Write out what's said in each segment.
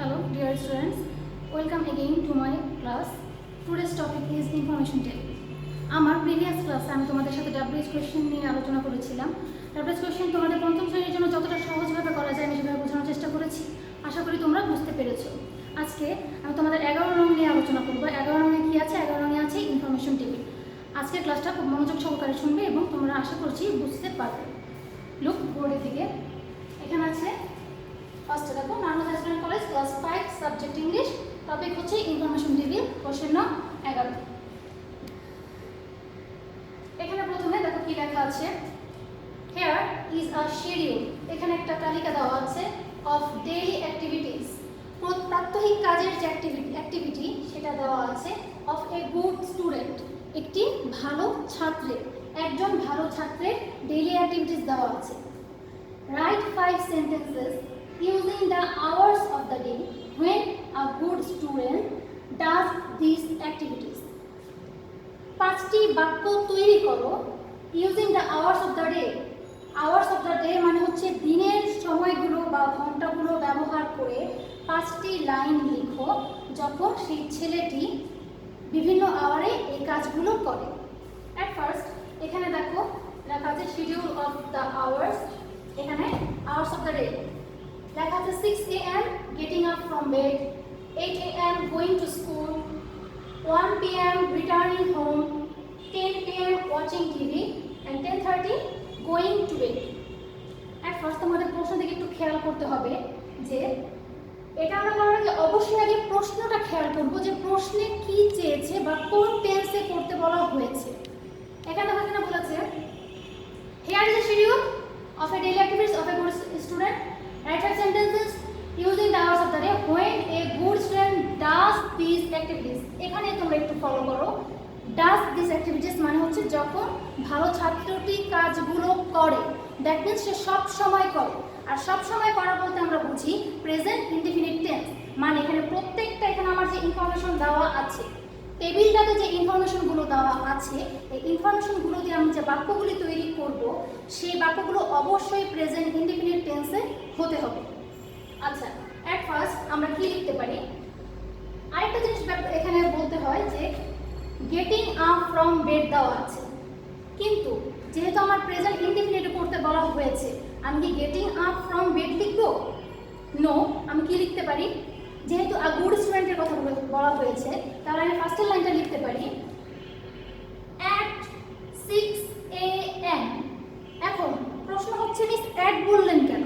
Hello dear students, welcome again to my class. Today's topic is information table. আমার previous ক্লাসে আমি তোমাদের সাথে WH কোশ্চেন নিয়ে আলোচনা করেছিলাম। WH কোশ্চেন তোমাদের পঞ্চম শ্রেণীর জন্য যতটা সহজভাবে করা যায় আমি সেভাবে বোঝানোর চেষ্টা করেছি। আশা করি তোমরা বুঝতে পেরেছো। আজকে আমি তোমাদের 11 নং নিয়ে আলোচনা করব। 11 নংয়ে কি আছে? 11 নংয়ে আছে ইনফরমেশন টেবিল। আজকের ক্লাসটা খুব মনোযোগ সহকারে শুনবে এবং তোমরা আশা করছি বুঝতে পারবে। লুক বোর্ডের দিকে, এখানে আছে ফার্স্টে দেখো Nanuj high school college class 5 subject English, topic হচ্ছে ইনফরমেশন টেবিল, কোশ্চেন নং 11। এখানে প্রথমে দেখো কি লেখা আছে, হিয়ার ইজ আ শিডিউল। এখানে একটা তালিকা দেওয়া আছে অফ ডেইলি অ্যাক্টিভিটিস, প্রাত্যহিক কাজের যে অ্যাক্টিভিটি সেটা দেওয়া আছে। অফ এ গুড স্টুডেন্ট, একটি ভালো ছাত্রের, একজন ভালো ছাত্রের ডেইলি অ্যাক্টিভিটিস দেওয়া আছে। Write 5 sentences using the hours of the day when a good student does these activities. 5টি বাক্য তৈরি করো using the hours of the day. Hours of the day মানে হচ্ছে দিনের সময়গুলো বা ঘন্টাগুলো ব্যবহার করে 5টি লাইন লিখো যখন সেই ছেলেটি বিভিন্ন আওয়ারে এই কাজগুলো করে। অ্যাট ফার্স্ট এখানে দেখো লেখা আছে শিডিউল অফ দ্য আওয়ার্স। এখানে আওয়ার্স অফ দ্য ডে লেখা আছে 6 AM getting up from bed, 8 AM going to school, 1 PM returning home, 10 PM watching TV and 10:30 going to bed. At first তোমাদের প্রশ্ন দিকে একটু খেয়াল করতে হবে যে এটা আমরা করার আগে অবশ্যই আগে প্রশ্নটা খেয়াল করব যে প্রশ্নে কি চেয়েছে বা কোন টেন্সে করতে বলা হয়েছে। এখানে দেখো এখানে বলেছে here is a schedule of a daily activities of a good student. Write 5 sentences using the hours of the day when a good student does these activities. এখানে তোমরা একটু ফলো করো। does these activities মানে হচ্ছে যখন ভালো ছাত্রটি কাজগুলো করে, দ্যাট মিন্স সে সব সময় করে। আর সব সময় করা বলতে আমরা বুঝি প্রেজেন্ট ইনডিফিনিট টেন্স, মানে এখানে প্রত্যেকটা এখানে আমার যে ইনফরমেশন দেওয়া আছে, টেবিলটাতে যে ইনফরমেশনগুলো দেওয়া আছে, এই ইনফরমেশনগুলো দিয়ে আমি যে বাক্যগুলি তৈরি করব সেই বাক্যগুলো অবশ্যই প্রেজেন্ট ইনডিফিনিট টেন্সে হতে হবে। আচ্ছা, অ্যাট ফার্স্ট আমরা কি লিখতে পারি? আরেকটা জিনিস এখানে বলতে হয় যে গেটিং আপ ফ্রম বেড দেওয়া আছে, কিন্তু যেহেতু আমার প্রেজেন্ট ইনডিফিনিট করতে বলা হয়েছে আমি কি গেটিং আপ ফ্রম বেড লিখবো? নো, আমি কি লিখতে পারি? যেহেতু আ গুড স্টুডেন্টের কথা বলা হয়েছে তাহলে আমি ফার্স্টের লাইনটা লিখতে পারি at 6 AM। এখন প্রশ্ন হচ্ছে মিস অ্যাট বললেন কেন?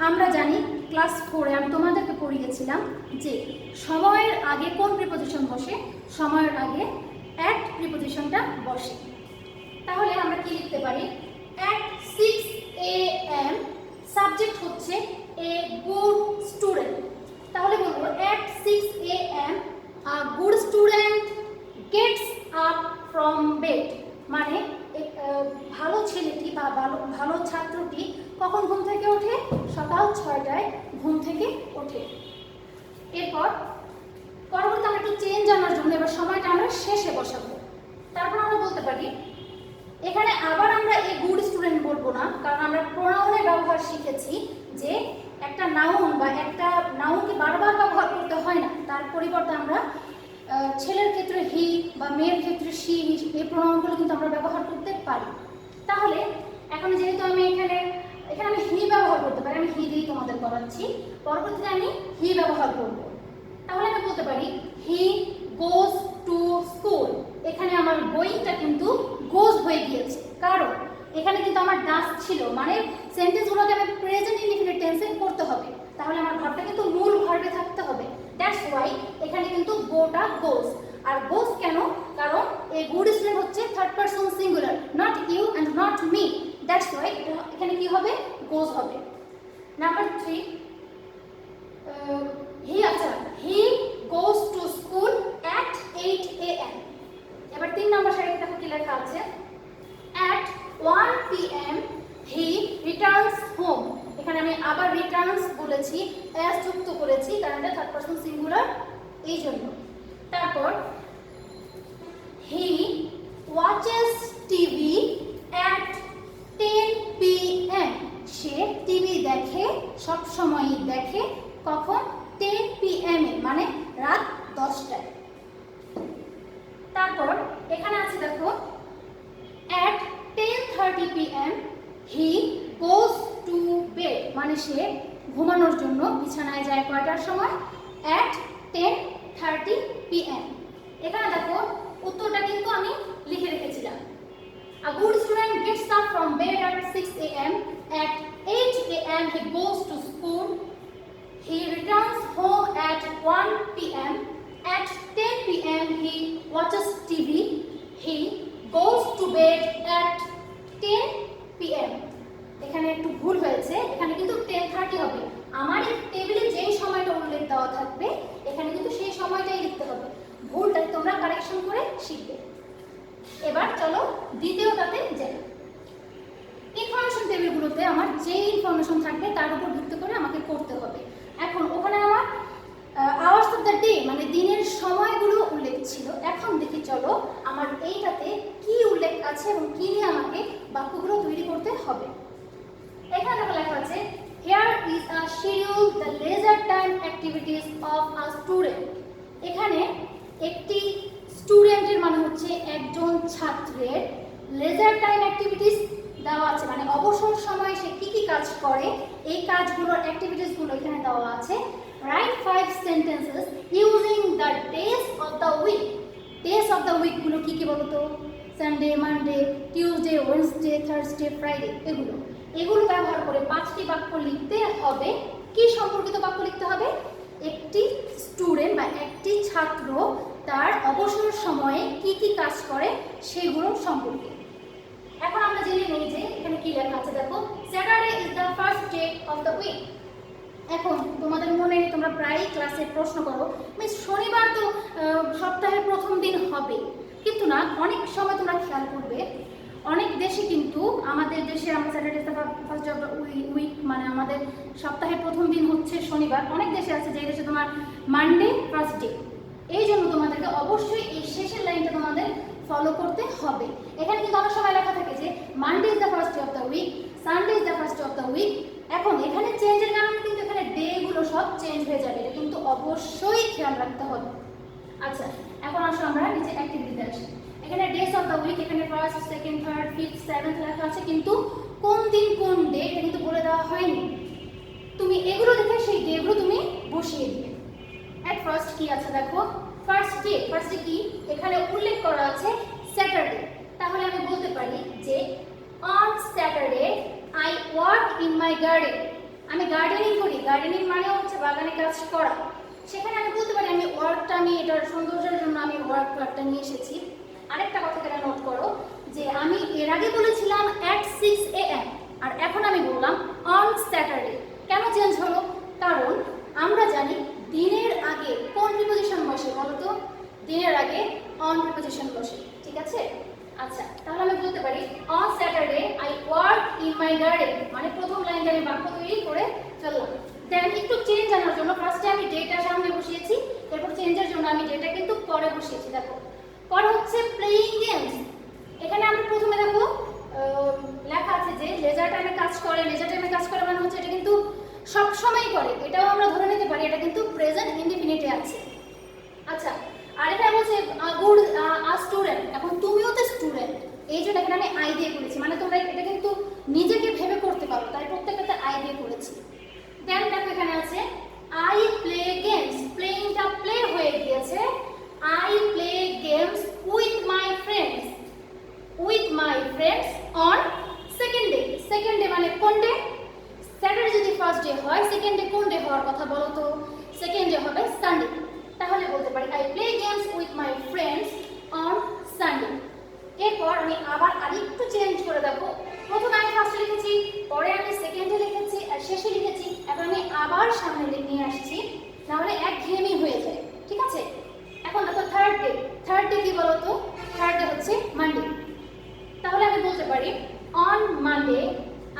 আমরা জানি ক্লাস 4-এ আমি তোমাদেরকে পড়িয়েছিলাম যে সময়ের আগে কোন প্রিপোজিশন বসে? সময়ের আগে অ্যাট প্রিপোজিশনটা বসে। তাহলে আমরা কি লিখতে পারি? at 6 AM, সাবজেক্ট হচ্ছে এ গুড স্টুডেন্ট। তাহলে বলবো at 6 AM a good student gets up from bed, মানে ভালো ছেলেটি বা ভালো ছাত্রটি কখন ঘুম থেকে ওঠে? সকাল 6টায় ঘুম থেকে ওঠে। এরপর পরবর্তী আমরা একটু চেঞ্জ আনার জন্য এবার সময়টা আমরা শেষে বসাবো। তারপর আমরা বলতে পারি এখানে আবার আমরা এই গুড স্টুডেন্ট বলবো না, কারণ আমরা প্রোনাউনের ব্যবহার শিখেছি যে একটা নাউন বা একটা নাউনকে বারবার ব্যবহার করতে হয় না, তার পরিবর্তে আমরা ছেলের ক্ষেত্রে হি বা মেয়ের ক্ষেত্রে শি, এই প্রোনাউনগুলো কিন্তু আমরা ব্যবহার করতে পারি। তাহলে এখন যেহেতু আমি এখানে আমি হি ব্যবহার করতে পারি, আমি হি দিয়ে তোমাদের করাচ্ছি, পরবর্তীতে আমি হি ব্যবহার করব। তাহলে আমি বলতে পারি হি গোজ টু স্কুল। এখানে আমার গোয়িংটা কিন্তু গোজ হয়ে গিয়েছে, কারণ এখানে কিন্তু আমার ডাস ছিল, মানে সেন্টেন্সগুলোকে আমি প্রেজেন্ট ইনডিফিনিট টেন্সে করতে হবে, তাহলে আমার ভার্বটা কিন্তু মূল ভার্বে থাকতে হবে। দ্যাটস ওয়াই এখানে কিন্তু গোটা গোজ। আর গোজ কেন? কারণ এই গুড স্টুডেন্ট হচ্ছে third person singular, not you and not me, that's why এখানে কি হবে? গোজ হবে। Number 3, he goes to school at 8 AM। এবার 3 নম্বর সারিতে দেখো কি লেখা আছে at 1 PM he returns home। এখানে আমি আবার রিটার্নস বলেছি, as যুক্ত করেছি কারণ এটা থার্ড পারসন সিঙ্গুলার, এই জন্য। তারপর he watches TV at 10 PM। Say TV দেখে, সব সময়ই দেখে, কখন? 10 মানে রাত 10টায়। তারপর এখানে আছে দেখো at 10:30 PM he goes to bed, মানে সে ঘুমানোর জন্য বিছানায় যায় কয়টার সময়? at 10:30 PM। এখানে দেখো উত্তরটা কিন্তু আমি লিখে রেখেছিলাম। A good student gets up from bed at 6 AM. At 8 AM he goes to school. He returns home at 1 PM. At 10 PM he watches TV. He goes to bed at 10 PM. এখানে একটু ভুল হয়েছে, এখানে কিন্তু 10:30 হবে। আমার এই টেবিলে যেই সময়টা উল্লেখ দেওয়া থাকবে এখানে কিন্তু সেই সময়টাই লিখতে হবে। ভুলটা তোমরা কারেকশন করে শিখবে। এবার চলো দ্বিতীয়টাতে যাই। ইনফরমেশন টেবিলগুলোতে আমার যে ইনফরমেশন থাকবে তার উপর ভিত্তি করে আমাকে করতে হবে। এখন ওখানে আমার আওয়ার্স অফ দ্য ডে মানে দিনের সময়গুলো উল্লেখ ছিল। এখন দেখি চলো আমার এইটাতে কি উল্লেখ আছে এবং কি নিয়ে আমাকে বাক্যগুলো তৈরি করতে হবে। এখানে দেখো লেখা আছে here is a schedule the leisure time activities of a student। এখানে একটি স্টুডেন্টের মানে হচ্ছে একজন ছাত্রের লেজার টাইম অ্যাক্টিভিটিস দেওয়া আছে, মানে অবসর সময়ে সে কি কি কাজ করে এই কাজগুলোর অ্যাক্টিভিটিসগুলো এখানে দেওয়া আছে। Write 5 sentences using the days of the week. Days of the week গুলো কি কি বলতো? Sunday, Monday, Tuesday, Wednesday, Thursday, Friday, এগুলো ব্যবহার করে 5টি বাক্য লিখতে হবে। কি সম্পর্কিত বাক্য লিখতে হবে? একটি স্টুডেন্ট বা একটি ছাত্র তার অবসর সময়ে কি কি কাজ করে সেগুলো সম্পর্কে। এখন আমরা জেনে নেই যে এখানে কি লেখা আছে। দেখো Saturday is the first day of the week. এখন তোমাদের মনে তোমরা প্রায় ক্লাসে প্রশ্ন করো মিস শনিবার তো সপ্তাহের প্রথম দিন হবে, কিন্তু না, অনেক সময় তোমরা খেয়াল করবে অনেক দেশে কিন্তু আমাদের দেশে আমরা Saturday first day of the week মানে আমাদের সপ্তাহের প্রথম দিন হচ্ছে শনিবার। অনেক দেশে আছে যে দেশে তোমার মানডে ফার্স্ট ডে। এই জন্য তোমাদেরকে অবশ্যই এই শেষের লাইনটা তোমাদের ফলো করতে হবে। এখানে কিন্তু অনেক সময় লেখা থাকে যে Monday is the first day of the week, Sunday is the first day of the week. এখন এখানে চেঞ্জের কারণে কিন্তু এখানে ডেগুলো সব চেঞ্জ হয়ে যাবে, এটা কিন্তু অবশ্যই খেয়াল রাখতে হবে। আচ্ছা, এখন আসো আমরা নিচে অ্যাক্টিভিটিতে আসি। এখানে ডেজ অফ দ্য উইক এখানে first, second, third, fifth, seventh লেখা আছে, কিন্তু কোন দিন কোন ডে এটা কিন্তু বলে দেওয়া হয়নি। তুমি এগুলো দেখে সেই ডেগুলো তুমি বসিয়ে দিবে। এট ফার্স্ট কি আছে দেখো, ফার্স্ট ডে কি এখানে উল্লেখ করা আছে স্যাটারডে। তাহলে আমি বলতে পারি যে on Saturday I work in my garden. আমি গার্ডেনিং করি, গার্ডেনিং মানে হচ্ছে বাগানে কাজ করা। সেখানে আমি বলতে পারি আমি ওয়ার্কটা আমি এটার সৌন্দর্যের জন্য আমি ওয়ার্কটা নিয়ে এসেছি। আরেকটা কথা এখানে নোট করো যে আমি এর আগে বলেছিলাম at 6 AM আর এখন আমি বললাম অন স্যাটারডে। কেন চেঞ্জ হলো? কারণ আমরা জানি দিনের আগে কোন প্রিপোজিশন বসে বলো তো? দিনের আগে অন প্রিপোজিশন বসে, ঠিক আছে? আচ্ছা, তাহলে আমি বলতে পারি on Saturday I work in my garden, মানে প্রথম লাইনটা আমি বাক্য তৈরি করে ফেললাম। দেন একটু চেঞ্জ আনার জন্য ফার্স্টে আমি ডেটা সামনে বসিয়েছি, তারপর চেঞ্জের জন্য আমি ডেটা কিন্তু পরে বসিয়েছি। দেখো পরে হচ্ছে প্লেইং গেমস। এখানে আমরা প্রথমে দেখো লেখা আছে যে লেজার টাইমে কাজ করে। লেজার টাইমে কাজ করে মানে হচ্ছে এটা কিন্তু সব সময় করে, এটাও আমরা ধরে নিতে পারি এটা কিন্তু প্রেজেন্ট ইনডিফিনিটে আছে। আচ্ছা, আর এটা বলছে গুড আ স্টুডেন্ট। এখন তুমিও তো স্টুডেন্ট, এই জন্য এখানে আমি আই দিয়ে করেছি, মানে তোমরা এটা কিন্তু নিজেকে ভেবে করতে পারো, তাই প্রত্যেকটাতে আই দিয়ে করেছি। দেন দেখো এখানে আছে আই প্লে গেমস। প্লেইংটা প্লে হয়ে গিয়েছে। I play games with my friends on second day. Second day মানে কোন ডে? স্যাটারডে যদি ফার্স্ট ডে হয়, সেকেন্ড ডে কোন ডে হওয়ার কথা বলো তো? সেকেন্ড ডে হবে সানডে। তাহলে বলতে পারি I play games with my friends on Sunday। এরপর আমি আবার আরেকটু চেঞ্জ করে দেখো, প্রথমে আমি ফার্স্টে লিখেছি, পরে আমি সেকেন্ডে লিখেছি আর শেষে লিখেছি। এখন আমি আবার সামনে নিয়ে আসছি, নাহলে একঘেয়েমি হয়ে যায়, ঠিক আছে? এখন দেখো থার্ড ডে কি বলতো? থার্ড ডে হচ্ছে মানডে। তাহলে আমি বলতে পারি on Monday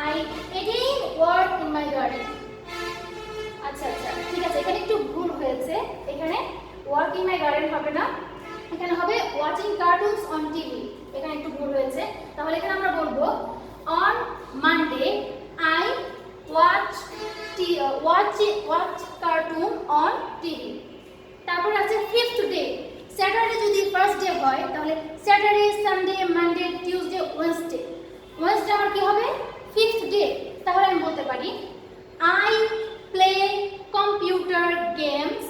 I again work in my garden. আচ্ছা, ঠিক আছে, এখানে একটু ভুল হয়েছে। এখানে ওয়ার্ক ইন মাই গার্ডেন হবে না, এখানে হবে ওয়াচিং কার্টুনস অন টিভি। এখানে একটু ভুল হয়েছে। তাহলে এখানে আমরা বলবো on Monday I watch cartoon on TV. তারপর আছে ফিফথ ডে। স্যাটারডে যদি ফার্স্ট ডে হয় তাহলে Saturday, Sunday, Monday, Tuesday, Wednesday. Wednesday আমার কি হবে? Fifth day. তাহলে আমি বলতে পারি I play computer games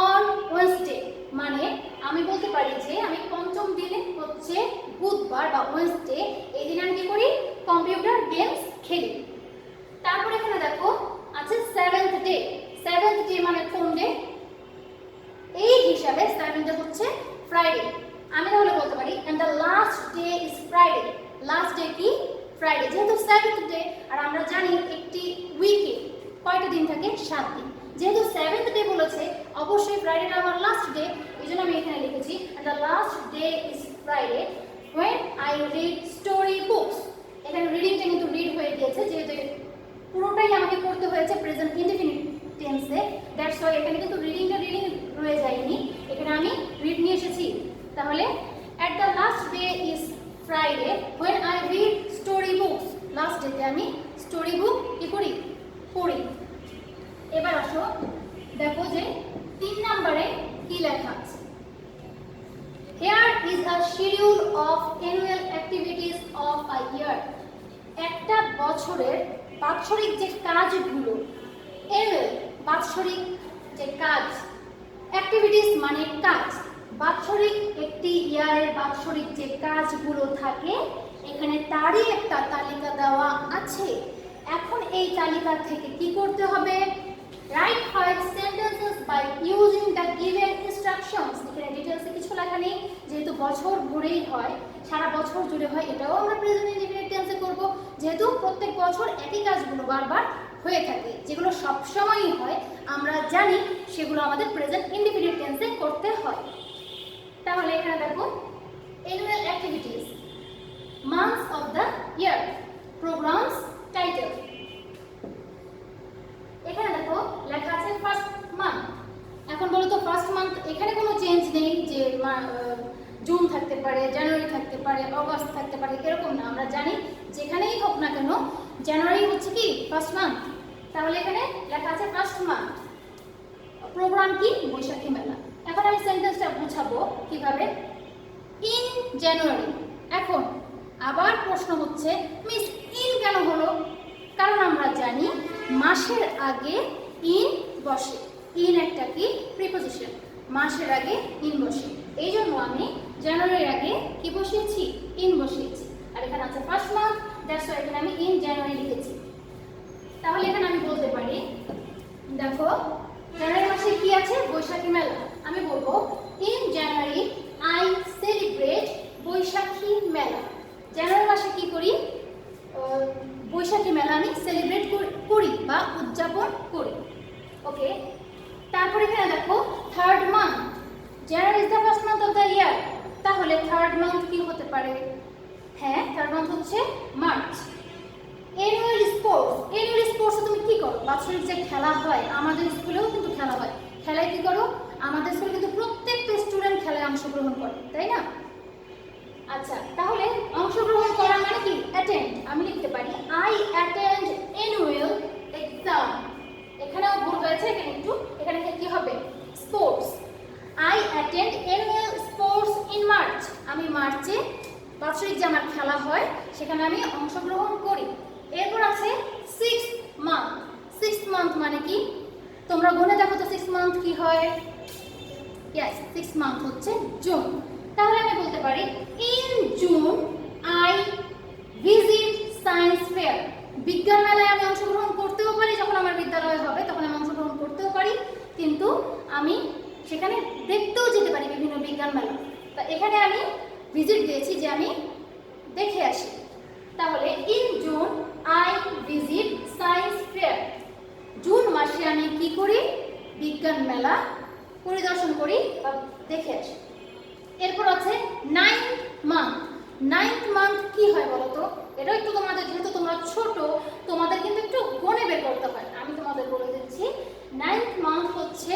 on Wednesday. মানে আমি বলতে পারি যে আমি পঞ্চম দিনে হচ্ছে বুধবার বা ওয়েডনেসডে, এই দিন আমি কি করি? কম্পিউটার গেমস খেলি। তারপর এখানে দেখো আছে সেভেন্থ ডে। সেভেন্থ ডে মানে কোন ডে? এই হিসাবে সেভেন্থ ডে হচ্ছে ফ্রাইডে। আমি তাহলে বলতে পারি and the last day is Friday. Last day কি? ফ্রাইডে। যেহেতু সেভেন্থ ডে আর আমরা জানি একটি উইকে কয়টা দিন থাকে? 7 দিন। যেহেতু সেভেন্থ ডে বলেছে অবশ্যই ফ্রাইডেটা আমার লাস্ট ডে, এই জন্য আমি এখানে লিখেছি and the last day is Friday when I read story books। এখানে রিডিংটা কিন্তু রিড হয়ে গিয়েছে, যেহেতু পুরোটাই আমাকে করতে হয়েছে প্রেজেন্ট ইনডিফিনিট টেন্সে, দ্যাটস ওয়াই এখানে কিন্তু রিডিং রয়ে যায়নি, এখানে আমি রিড নিয়ে এসেছি। তাহলে at the last day is Friday when I read story books। Last ডেতে আমি স্টোরি বুক কি করি? পড়ি। এবার আসো দেখো যে 3 নম্বরে কি লেখা আছে। Here is a schedule of annual activities of a year। একটা বছরের বাৎসরিক যে কাজগুলো, annual বাৎসরিক যে কাজ, অ্যাক্টিভিটিস মানে কাজ, বাৎসরিক একটি ইয়ারের বাৎসরিক যে কাজগুলো থাকে এখানে তারই একটা তালিকা দেওয়া আছে। এখন এই তালিকা থেকে কি করতে হবে? Right 5 sentences by using the given instructions। এখানে ডিটেইলসে কিছু লেখা নেই, যেহেতু বছর ভরেই হয়, সারা বছর জুড়ে হয়, এটাও আমরা প্রেজেন্ট ইনডিফিনিট টেন্সে করব, যেহেতু প্রত্যেক বছর একই কাজগুলো বারবার হয়ে থাকে, যেগুলো সব সময়ই হয় আমরা জানি, সেগুলো আমাদের প্রেজেন্ট ইনডিফিনিট টেন্সে করতে হয়। তাহলে এখানে দেখো annual activities, months of the year, programs, title। এখানে দেখো লেখা আছে ফার্স্ট মান্থ। এখন বলো তো ফার্স্ট মান্থ এখানে কোনো চেঞ্জ নেই যে জুন থাকতে পারে, জানুয়ারি থাকতে পারে, অগস্ট থাকতে পারে, এরকম না। আমরা জানি যেখানেই হোক না কেন জানুয়ারি হচ্ছে কি ফার্স্ট মান্থ। তাহলে এখানে লেখা আছে ফার্স্ট মান্থ। প্রোগ্রাম কি? বৈশাখী মেলা। এখন আমি সেন্টেন্সটা বুঝাবো কিভাবে। In January. এখন আবার প্রশ্ন হচ্ছে মিস ইন কেন হলো? কারণ আমরা জানি মাসের আগে ইন বসে। ইন একটা কি? প্রিপোজিশন। মাসের আগে ইন বসে, এই জন্য আমি জানুয়ারির আগে কি বসিয়েছি? ইন বসিয়েছি। আর এখানে আছে ফার্স্ট মান্থ, দ্যাটস ওয়াই এখানে আমি ইন জানুয়ারি লিখেছি। তাহলে এখানে আমি বলতে পারি দেখো জানুয়ারি মাসে কি আছে? বৈশাখী মেলা। আমি বলবো ইন জানুয়ারি আই সেলিব্রেট বৈশাখী মেলা। জানুয়ারি মাসে কি করি? বৈশাখী মেলা আমি সেলিব্রেট করি বা উদযাপন করি। ওকে, তারপরে এখানে দেখো third month. January is the first month of the year, তাহলে থার্ড মান্থ কি হতে পারে? হ্যাঁ, থার্ড মান্থ হচ্ছে মার্চ। Annual sports. অ্যানুয়াল স্পোর্টসে তুমি কি করো? বাৎসরিক যে খেলা হয়, আমাদের স্কুলেও কিন্তু খেলা হয়। খেলায় কি করো? আমাদের স্কুলে কিন্তু প্রত্যেকটা স্টুডেন্ট খেলায় অংশগ্রহণ করে, তাই না? আচ্ছা, তাহলে অংশগ্রহণ করা মানে কি? অ্যাটেন্ড। আমি লিখতে পারি আই অ্যাটেন্ড অ্যানুয়াল এক্সাম। এখানেও ভুল হয়েছে, এখানে কি হবে? Sports. I attend annual sports in March. আমি মার্চে বাৎসরিক যে আমার খেলা হয় সেখানে আমি অংশগ্রহণ করি। এরপর আছে সিক্সথ মান্থ। সিক্সথ মান্থ মানে কি? তোমরা গুনে দেখো তো সিক্স মান্থ কি হয়? ইয়েস, সিক্স মান্থ হচ্ছে জুন। তাহলে আমি বলতে পারি in June I visit science fair. বিজ্ঞান মেলায় আমি অংশগ্রহণ করতেও পারি, যখন আমার বিদ্যালয় হবে তখন আমি অংশগ্রহণ করতেও পারি, কিন্তু আমি সেখানে দেখতেও যেতে পারি বিভিন্ন বিজ্ঞান মেলা। তা এখানে আমি ভিজিট দিয়েছি যে আমি দেখে আসি। তাহলে in June I visit science fair. June মাসে আমি কি করি? বিজ্ঞান মেলা পরিদর্শন করি বা দেখে আসি। এরপর আছে নাইন্থ মান্থ। নাইন্থ মান্থ কি হয় বলো তো? এটা একটু তোমাদের, যেহেতু তোমরা ছোট, তোমাদের কিন্তু একটু গণে বের করতে হয়। আমি তোমাদের বলে দিচ্ছি নাইন্থ মান্থ হচ্ছে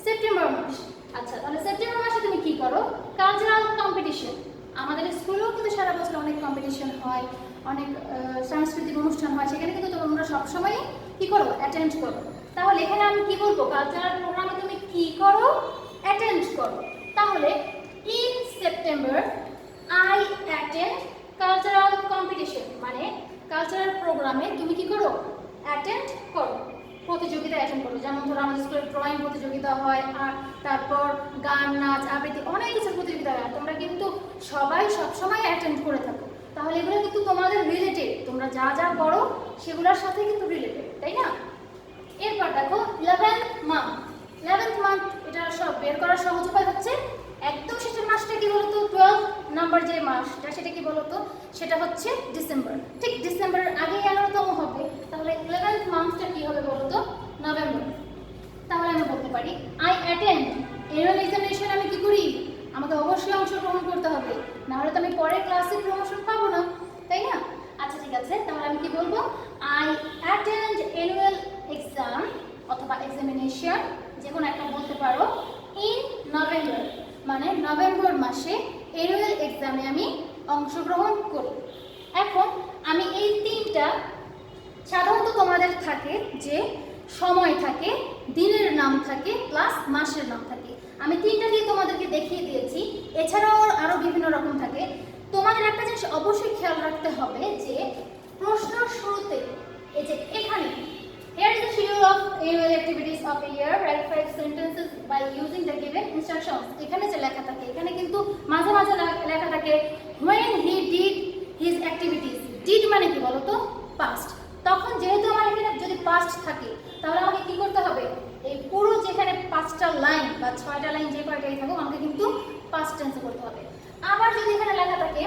সেপ্টেম্বর মাস। আচ্ছা, তাহলে সেপ্টেম্বর মাসে তুমি কি করো? Cultural competition. আমাদের স্কুলেও কিন্তু সারা বছর অনেক কম্পিটিশন হয়, অনেক সাংস্কৃতিক অনুষ্ঠান হয়, সেখানে কিন্তু তোমরা সবসময় কি করো? অ্যাটেন্ড করো। তাহলে এখানে আমি কি বলবো? কালচারাল প্রোগ্রামে তুমি কি কি করো? অ্যাটেন্ড করো। তাহলে in September I attend cultural competition, মানে কালচারাল প্রোগ্রামে তুমি কি করো? অ্যাটেন্ড করো, প্রতিযোগিতা অ্যাটেন্ড করো। যেমন ধরো আমাদের স্কুলে ড্রয়িং প্রতিযোগিতা হয়, আর তারপর গান, নাচ, আবৃত্তি, অনেক কিছু প্রতিযোগিতা হয়। তোমরা কিন্তু সবাই সবসময় অ্যাটেন্ড করে থাকো। তাহলে এগুলো কিন্তু তোমাদের রিলেটেড, তোমরা যা যা করো সেগুলোর সাথে কিন্তু রিলেটেড, তাই না? এরপর দেখো 11th মান্থ। 11th মান্থ এটা সব বের করার সহজ উপায় হচ্ছে একদম শেষের মাসটা কি বলতো? 12 নাম্বার যে মাসটা সেটা কি বলতো? সেটা হচ্ছে ডিসেম্বর। ঠিক ডিসেম্বরের আগে 11তম হবে, তাহলে 11th মান্থটা কি হবে বলতো? নভেম্বর। তাহলে আমি বলতে পারি আই অ্যাটেন্ড অ্যানুয়াল এক্সামিনেশন। আমি কি করি? আমাকে অবশ্যই অংশগ্রহণ করতে হবে, না হলে তো আমি পরের ক্লাসে প্রমোশন পাবো না, তাই না? আচ্ছা ঠিক আছে, তাহলে আমি কি বলবো? আই অ্যাটেন্ড অ্যানুয়াল এক্সাম অথবা এক্সামিনেশন, যে কোনো একটা বলতে পারো, ইন নভেম্বর, মানে নভেম্বর মাসে অ্যানুয়াল এক্সামে আমি অংশগ্রহণ করি। এখন আমি এই তিনটা সাধারণত তোমাদের থাকে যে সময় থাকে, দিনের নাম থাকে, প্লাস মাসের নাম থাকে। আমি তিনটা দিয়ে তোমাদেরকে দেখিয়ে দিয়েছি, এছাড়াও আরও বিভিন্ন রকম থাকে। তোমাদের একটা জিনিস অবশ্যই খেয়াল রাখতে হবে যে প্রশ্ন শুরুতে এই যে এখানে here is the schedule of annual activities of a year, write 5 sentences by using the given instructions। এখানে যে লেখা থাকে, এখানে কিন্তু মাঝে মাঝে লেখা থাকে when he did his activities। did মানে কি বলো তো? past। তখন যেহেতু আমার এখানে যদি past থাকে তাহলে আমাকে কি করতে হবে? এই পুরো যেখানে 5টা লাইন বা 6টা লাইন যে কয়টাই থাকুক আমাকে কিন্তু past tense করতে হবে। আবার যদি এখানে লেখা থাকে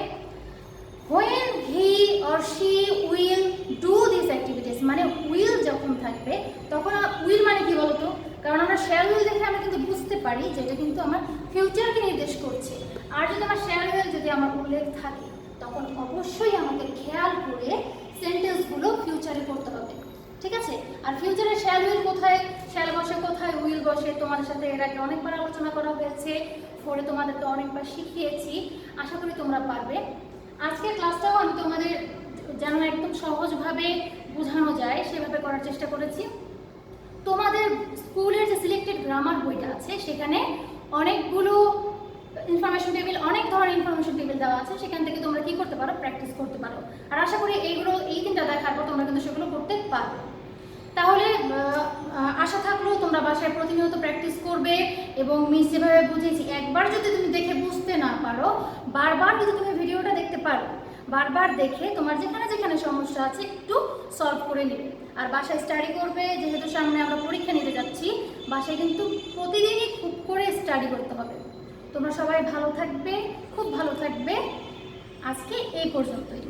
when he or she will do these activities, মানে will যখন থাকবে তখন will মানে কি বলতো? কারণ আমরা shall will দেখে আমরা কিন্তু বুঝতে পারি যে এটা কিন্তু আমার ফিউচারকে নির্দেশ করছে। আর যদি আমার shall will যদি আমার উল্লেখ থাকে তখন অবশ্যই আমাকে খেয়াল করে সেন্টেন্সগুলো ফিউচারে করতে হবে, ঠিক আছে? আর ফিউচারে shall will কোথায়, shall বসে কোথায়, will বসে, তোমাদের সাথে এর আগে অনেকবার আলোচনা করা হয়েছে, পরে তোমাদেরকে অনেকবার শিখিয়েছি। আশা করি তোমরা পারবে। আজকের ক্লাসটাও আমি তোমাদের যেন একদম সহজভাবে বোঝানো যায় সেভাবে করার চেষ্টা করেছি। তোমাদের স্কুলের যে সিলেক্টেড গ্রামার বইটা আছে সেখানে অনেকগুলো ইনফরমেশন টেবিল, অনেক ধরনের ইনফরমেশন টেবিল দেওয়া আছে, সেখান থেকে তোমরা কি করতে পারো? প্র্যাকটিস করতে পারো। আর আশা করি এইগুলো, এই তিনটা দেখার পর তোমরা কিন্তু সেগুলো করতে পারবে। তাহলে আশা থাকলেও তোমরা বাসায় প্রতিনিয়ত প্র্যাকটিস করবে এবং মিস যেভাবে বুঝিয়েছি একবার যদি তুমি দেখে বুঝতে না পারো, বারবার যদি তুমি ভিডিওটা দেখতে পারো, বারবার দেখে তোমার যেখানে যেখানে সমস্যা আছে একটু সলভ করে নেবে। আর বাসায় স্টাডি করবে, যেহেতু সামনে আমরা পরীক্ষা নিতে যাচ্ছি, বাসায় কিন্তু প্রতিদিনই খুব করে স্টাডি করতে হবে। তোমরা সবাই ভালো থাকবে, খুব ভালো থাকবে। আজকে এই পর্যন্তই।